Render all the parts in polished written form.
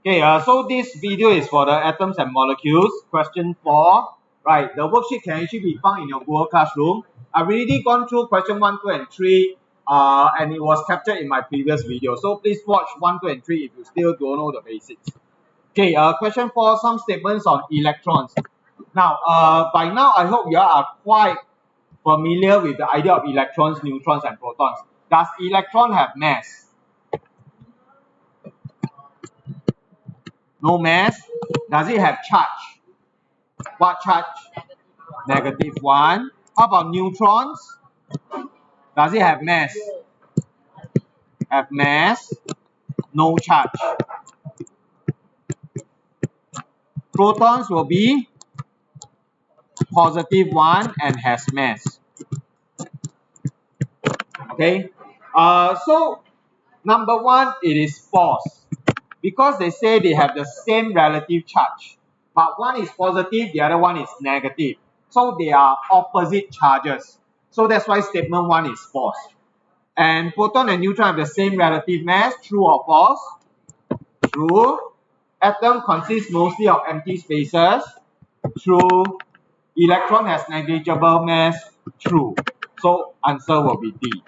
Okay, so this video is for the atoms and molecules. Question 4. Right, the worksheet can actually be found in your Google Classroom. I've already gone through question 1, 2, and 3, and it was captured in my previous video. So please watch 1, 2, and 3 if you still don't know the basics. Okay, question 4, some statements on electrons. Now, by now, I hope you are quite familiar with the idea of electrons, neutrons, and protons. Does electron have mass? No mass. Does it have charge? What charge? -1. How about neutrons? Does it have mass? Have mass, no charge. Protons will be +1 and has mass. Okay. So number 1, it is false because they say they have the same relative charge, but one is positive, the other one is negative. So they are opposite charges. So that's why statement 1 is false. And proton and neutron have the same relative mass. True or false? True. Atom consists mostly of empty spaces. True. Electron has negligible mass. True. So answer will be D.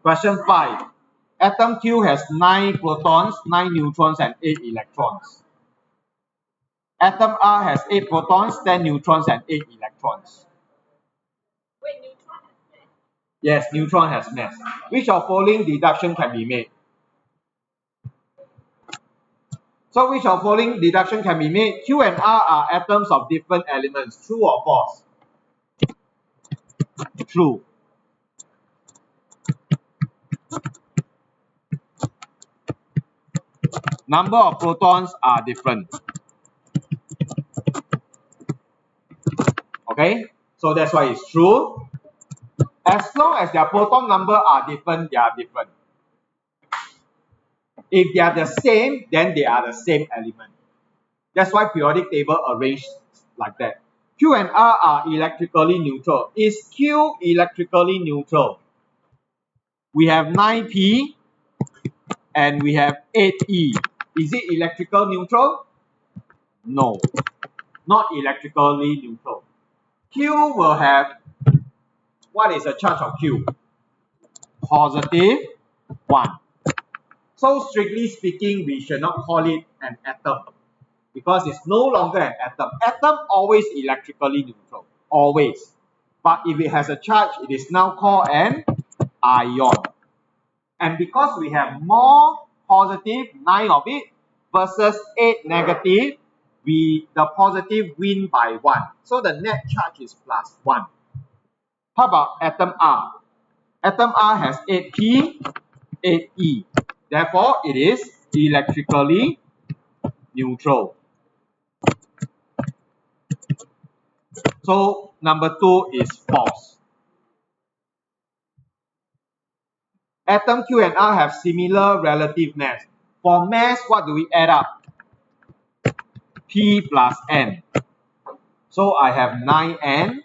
Question 5. Atom Q has 9 protons, 9 neutrons, and 8 electrons. Atom R has 8 protons, 10 neutrons, and 8 electrons. Wait, neutron has mass? Yes, neutron has mass. Which of following deduction can be made? So which of following deduction can be made? Q and R are atoms of different elements. True or false? True. Number of protons are different. Okay, so that's why it's true. As long as their proton number are different, they are different. If they are the same, then they are the same element. That's why periodic table arranged like that. Q and R are electrically neutral. Is Q electrically neutral? We have 9p and we have 8e. Is it electrical neutral? No, not electrically neutral. Q will have, what is the charge of Q? +1. So strictly speaking, we should not call it an atom because it's no longer an atom. Atom always electrically neutral, always. But if it has a charge, it is now called an ion. And because we have more positive, 9 of it, versus 8 negative, the positive win by 1. So the net charge is +1. How about atom R? Atom R has 8p, 8e. Therefore, it is electrically neutral. So number 2 is false. Atom Q and R have similar relative mass. For mass, what do we add up? P plus N. So I have 9N.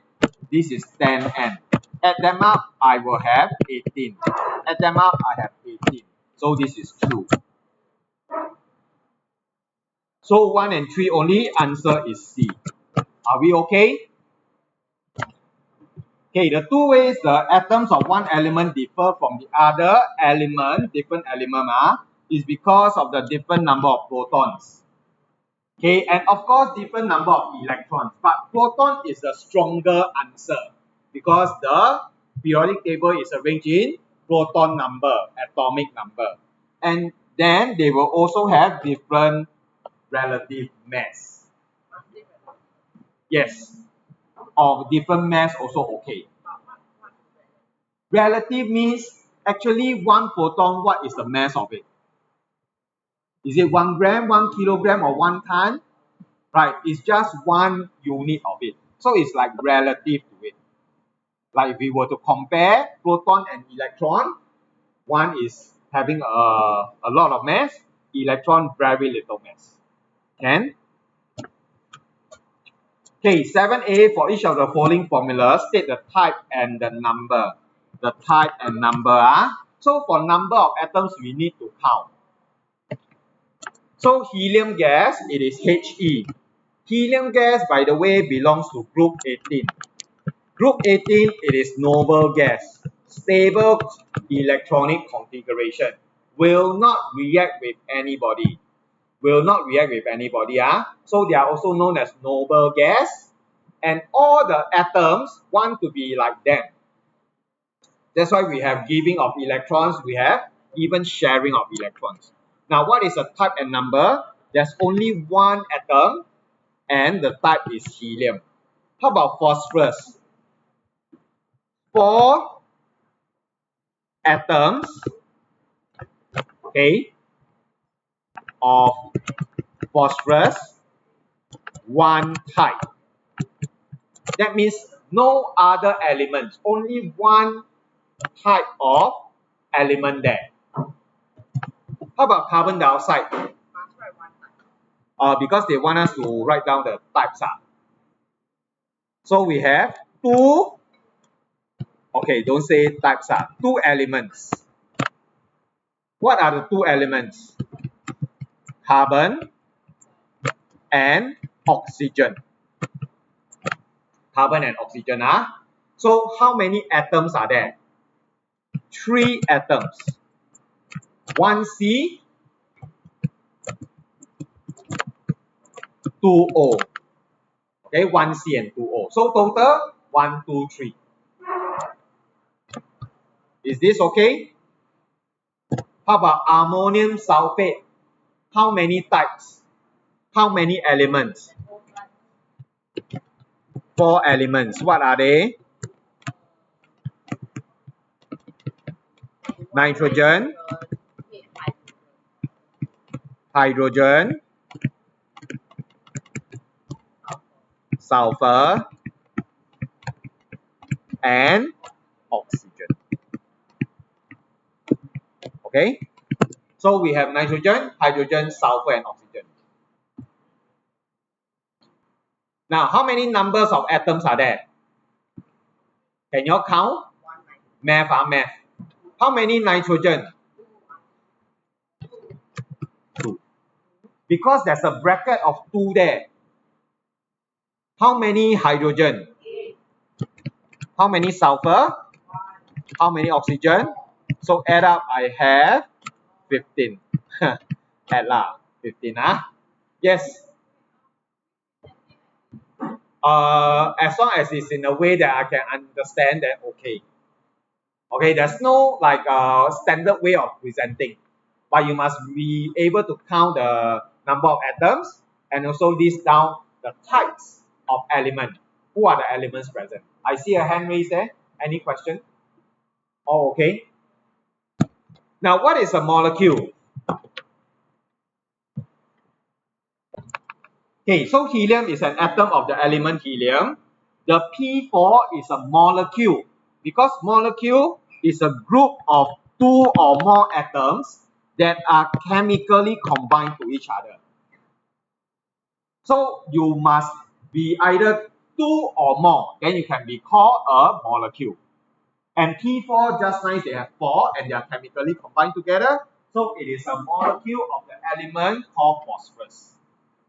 This is 10N. Add them up, I will have 18. Add them up, I have 18. So this is true. So 1 and 3 only, answer is C. Are we okay? Okay, the two ways the atoms of one element differ from the other element, different element, is because of the different number of protons. Okay, and of course different number of electrons. But proton is the stronger answer because the periodic table is arranged in proton number, atomic number. And then they will also have different relative mass. Yes. Of different mass also okay. Relative means actually one proton, what is the mass of it? Is it 1 gram, 1 kilogram, or 1 ton? Right, it's just 1 unit of it. So it's like relative to it. Like if we were to compare proton and electron, one is having a lot of mass, electron very little mass. Can? Okay, 7a, for each of the following formulas, state the type and the number. The type and number. So for number of atoms, we need to count. So helium gas, it is He. Helium gas, by the way, belongs to group 18. Group 18, it is noble gas. Stable electronic configuration. Will not react with anybody. Will not react with anybody. So they are also known as noble gas. And all the atoms want to be like them. That's why we have giving of electrons, we have even sharing of electrons. Now, what is a type and number? There's only one atom and the type is helium. How about phosphorus? 4 atoms, okay, of phosphorus, 1 type. That means no other elements, only one type of element there. How about carbon dioxide? Because they want us to write down the types. So we have 2, okay, don't say types, 2 elements. What are the 2 elements? Carbon and oxygen. Carbon and oxygen. So how many atoms are there? 3 atoms. 1C, 2O. Okay, 1C and 2O. So total 1, 2, 3. Is this okay? How about ammonium sulfate? How many types? How many elements? 4 elements. What are they? Nitrogen, hydrogen, sulfur, and oxygen. Okay? So we have nitrogen, hydrogen, sulfur, and oxygen. Now, how many numbers of atoms are there? Can you all count? Math, math. How many nitrogen? 2. Because there's a bracket of 2 there. How many hydrogen? How many sulfur? How many oxygen? So add up, I have 15. Add lah, 15. Yes. As long as it's in a way that I can understand, then okay. Okay, there's no like standard way of presenting, but you must be able to count the number of atoms and also list down the types of element. Who are the elements present? I see a hand raised there. Any question? Oh, okay. Now, what is a molecule? Okay, so helium is an atom of the element helium. The P4 is a molecule because molecule is a group of 2 or more atoms that are chemically combined to each other. So you must be either 2 or more, then you can be called a molecule. And P4 just nice, they have 4 and they are chemically combined together. So it is a molecule of the element called phosphorus.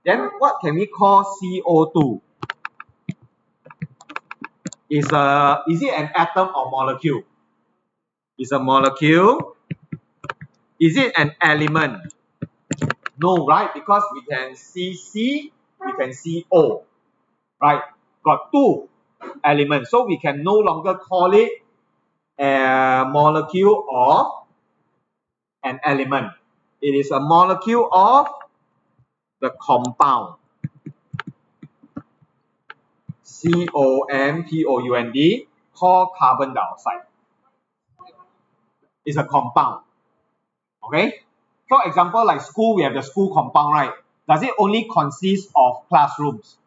Then what can we call CO2? Is it an atom or molecule? Is a molecule. Is it an element? No, right? Because we can see C, we can see O. Right? Got 2 elements. So we can no longer call it a molecule or an element. It is a molecule of the compound. COMPOUND, called carbon dioxide. It's a compound. Okay? For example, like school, we have the school compound, right? Does it only consist of classrooms?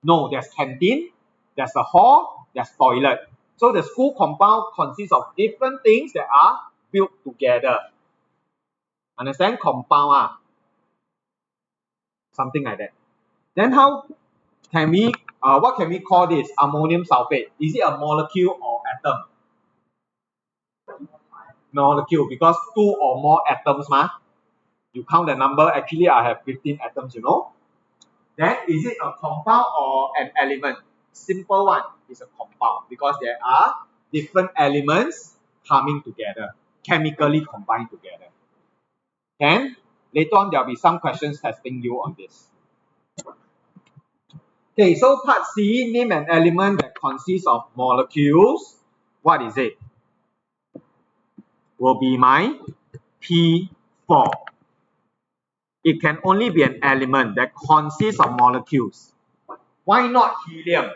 No, there's canteen, there's a hall, there's toilet. So the school compound consists of different things that are built together. Understand? Compound, something like that. Then how can we, what can we call this? Ammonium sulfate. Is it a molecule or atom? Molecule, because 2 or more atoms, You count the number, actually I have 15 atoms, you know. Then is it a compound or an element? Simple one is a compound because there are different elements coming together, chemically combined together. And later on there will be some questions testing you on this. Okay, so part C, name an element that consists of molecules. What is it? Will be my P4. It can only be an element that consists of molecules. Why not helium?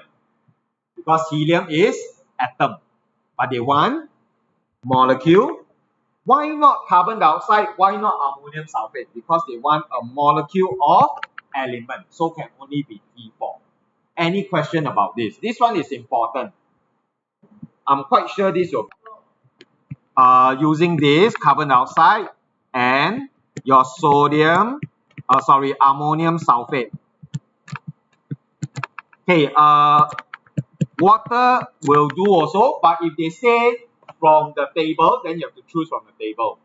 Because helium is atom, but they want molecule. Why not carbon dioxide? Why not ammonium sulfate? Because they want a molecule of element, so can only be P4. Any question about this? This one is important. I'm quite sure this will using this carbon dioxide and your ammonium sulfate. Okay, water will do also, but if they say from the table, then you have to choose from the table.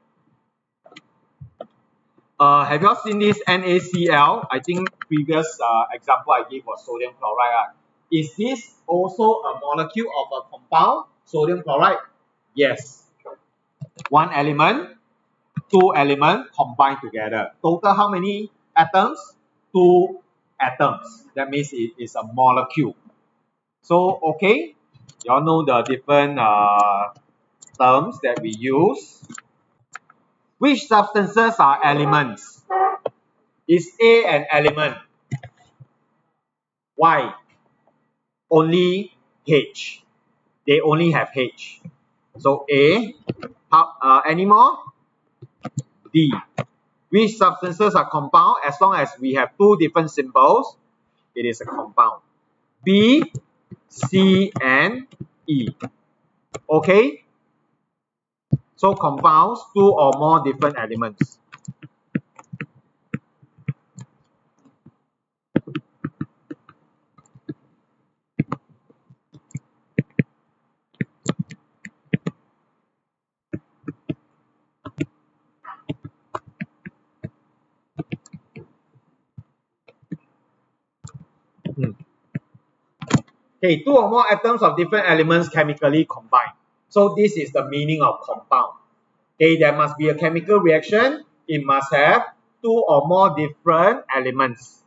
Have you all seen this NaCl? I think previous example I gave was sodium chloride. Is this also a molecule of a compound, sodium chloride? Yes. One element, two elements combined together. Total how many atoms? 2 atoms. That means it is a molecule. So, okay, you all know the different terms that we use. Which substances are elements? Is A an element? Why? Only H. They only have H. So A. Any more? D. Which substances are compound? As long as we have 2 different symbols, it is a compound. B, C, and E. Okay? So compounds, 2 or more different elements. Okay, 2 or more atoms of different elements chemically combined. So this is the meaning of compound. Okay, there must be a chemical reaction. It must have 2 or more different elements.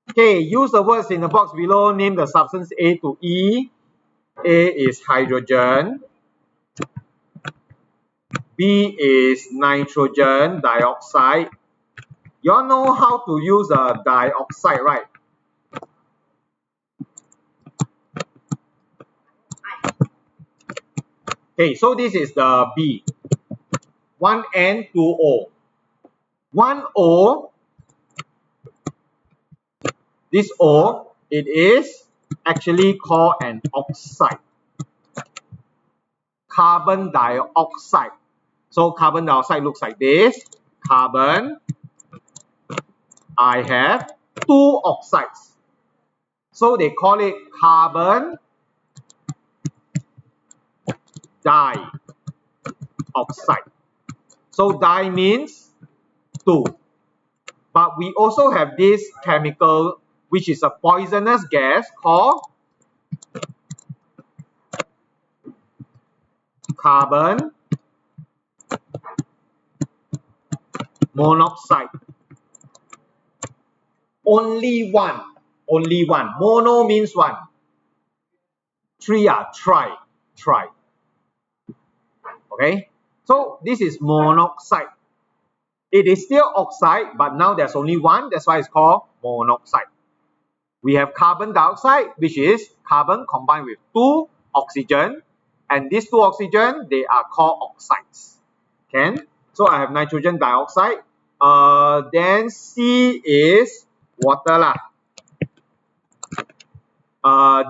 Okay, use the words in the box below. Name the substance A to E. A is hydrogen. B is nitrogen dioxide. You all know how to use a dioxide, right? Okay, so this is the B. 1 N, 2 O. 1 O, this O, it is actually called an oxide. Carbon dioxide. So carbon dioxide looks like this. Carbon, I have 2 oxides. So they call it carbon dioxide. So di means 2. But we also have this chemical which is a poisonous gas called carbon monoxide. Only one. Mono means one. 3 are tri. Okay, so this is monoxide. It is still oxide, but now there's only one. That's why it's called monoxide. We have carbon dioxide, which is carbon combined with 2 oxygen, and these 2 oxygen, they are called oxides. Okay, so I have nitrogen dioxide. Then C is water lah.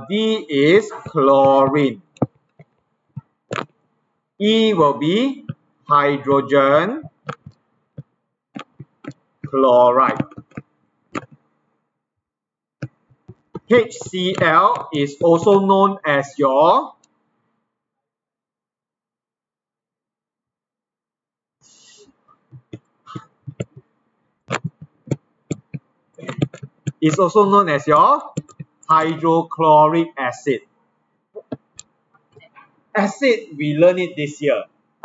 D is chlorine. E will be hydrogen chloride. HCl is also known as your is also known as your hydrochloric acid. Acid, we learned it this year.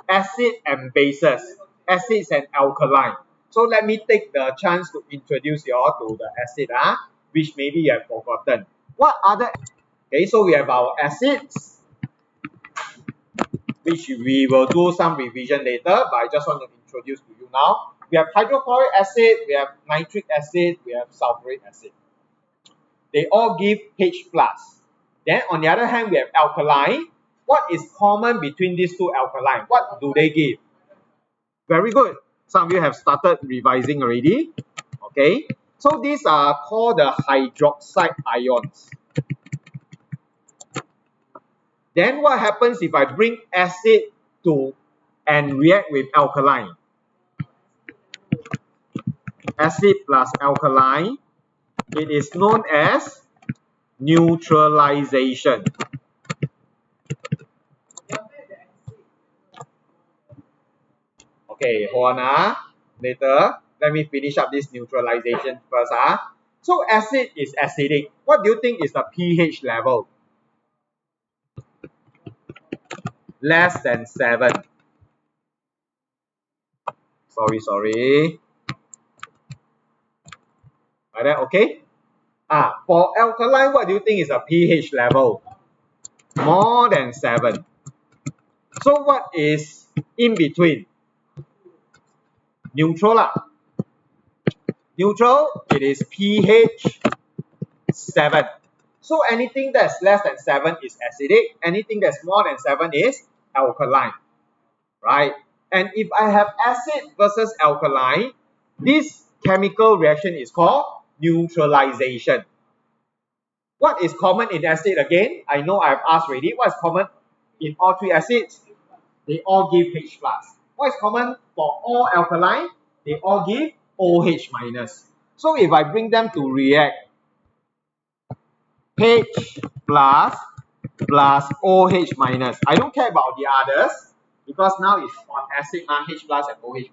Acid and bases. Acids and alkaline. So let me take the chance to introduce you all to the acid, which maybe you have forgotten. What other? Okay, so we have our acids, which we will do some revision later, but I just want to introduce to you now. We have hydrochloric acid, we have nitric acid, we have sulfuric acid. They all give H+. Then on the other hand, we have alkaline. What is common between these two alkaline? What do they give? Very good. Some of you have started revising already. Okay. So these are called the hydroxide ions. Then what happens if I bring acid to and react with alkaline? Acid plus alkaline. It is known as neutralization. Okay, hold on. Later, let me finish up this neutralization first. So acid is acidic. What do you think is the pH level? Less than 7. Sorry. Like that, okay? For alkaline, what do you think is the pH level? More than 7. So what is in between? Neutral. Neutral, it is pH 7. So anything that's less than 7 is acidic. Anything that's more than 7 is alkaline. Right? And if I have acid versus alkaline, this chemical reaction is called neutralization. What is common in acid again? I know I've asked already. What is common in all three acids? They all give H+. What is common for all alkaline? They all give OH-. So if I bring them to react, H plus OH-. I don't care about the others because now it's on acid, H plus and OH-.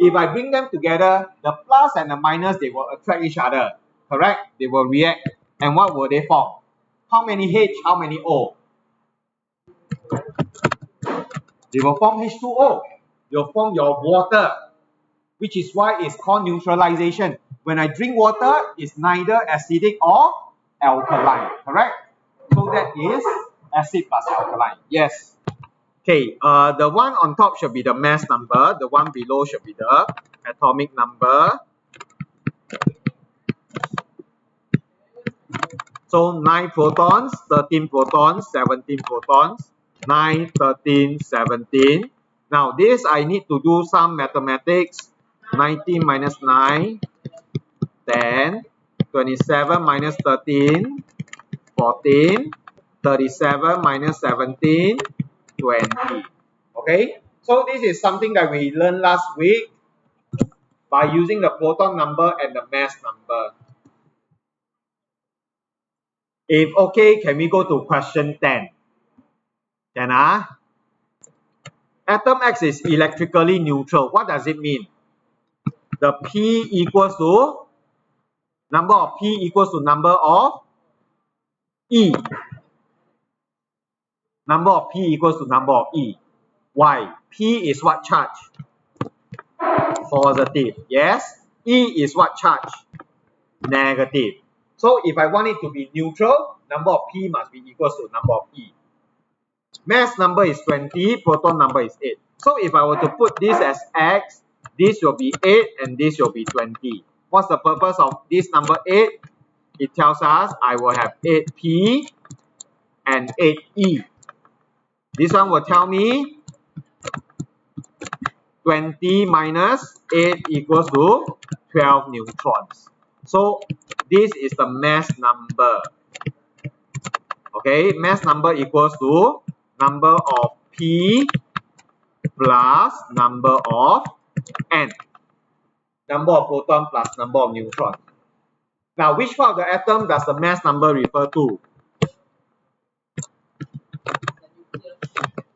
If I bring them together, the plus and the minus, they will attract each other. Correct? They will react. And what will they form? How many H? How many O? They will form H2O. You'll form your water, which is why it's called neutralization. When I drink water, it's neither acidic or alkaline. Correct? So that is acid plus alkaline. Yes. Okay, the one on top should be the mass number. The one below should be the atomic number. So 9 protons, 13 protons, 17 protons, 9, 13, 17. Now this I need to do some mathematics. 19 minus 9, 10, 27 minus 13, 14, 37 minus 17, 20. Okay, so this is something that we learned last week by using the proton number and the mass number. If okay, can we go to question 10? Can Atom X is electrically neutral. What does it mean? The P equals to number of P equals to number of E. Number of P equals to number of E. Why? P is what charge? Positive. Yes. E is what charge? Negative. So if I want it to be neutral, number of P must be equal to number of E. Mass number is 20, proton number is 8. So if I were to put this as X, this will be 8 and this will be 20. What's the purpose of this number 8? It tells us I will have 8P and 8E. This one will tell me 20 minus 8 equals to 12 neutrons. So this is the mass number. Okay, mass number equals to number of P plus number of N. Number of proton plus number of neutrons. Now, which part of the atom does the mass number refer to?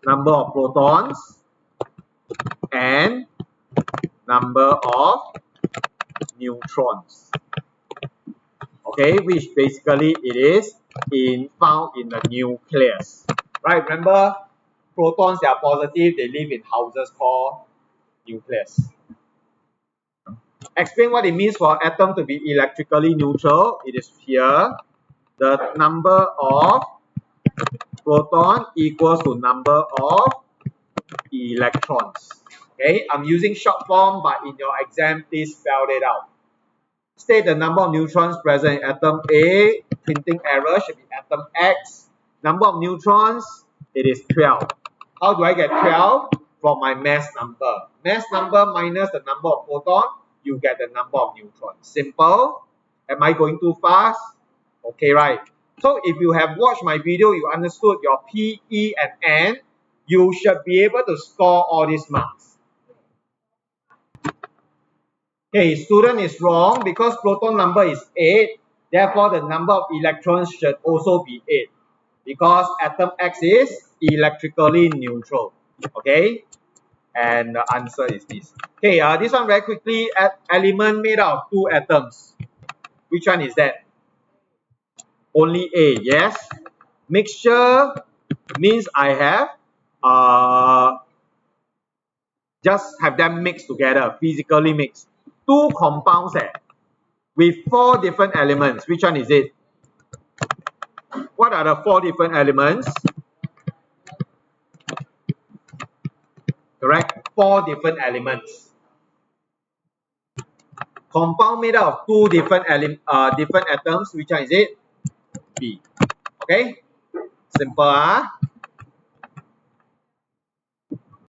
Number of protons and number of neutrons. okay, which basically it is found in the nucleus. Right? Remember, protons, they are positive, they live in houses called nucleus. Explain what it means for atom to be electrically neutral. It is here. The number of proton equals to number of electrons. Okay, I'm using short form, but in your exam, please spell it out. State the number of neutrons present in atom A. Printing error should be atom X. Number of neutrons, it is 12. How do I get 12? From my mass number. Mass number minus the number of proton, you get the number of neutrons. Simple. Am I going too fast? Okay, right. So if you have watched my video, you understood your P, E, and N, you should be able to score all these marks. Okay, student is wrong because proton number is 8. Therefore, the number of electrons should also be 8 because atom X is electrically neutral. Okay, and the answer is this. Okay, this one very quickly. Element made out of 2 atoms. Which one is that? Only A. Yes. Mixture means I have just have them mixed together, physically mixed. 2 compounds with 4 different elements. Which one is it? What are the 4 different elements? Correct? 4 different elements. Compound made out of 2 different atoms. Which one is it? B. Okay? Simple, huh?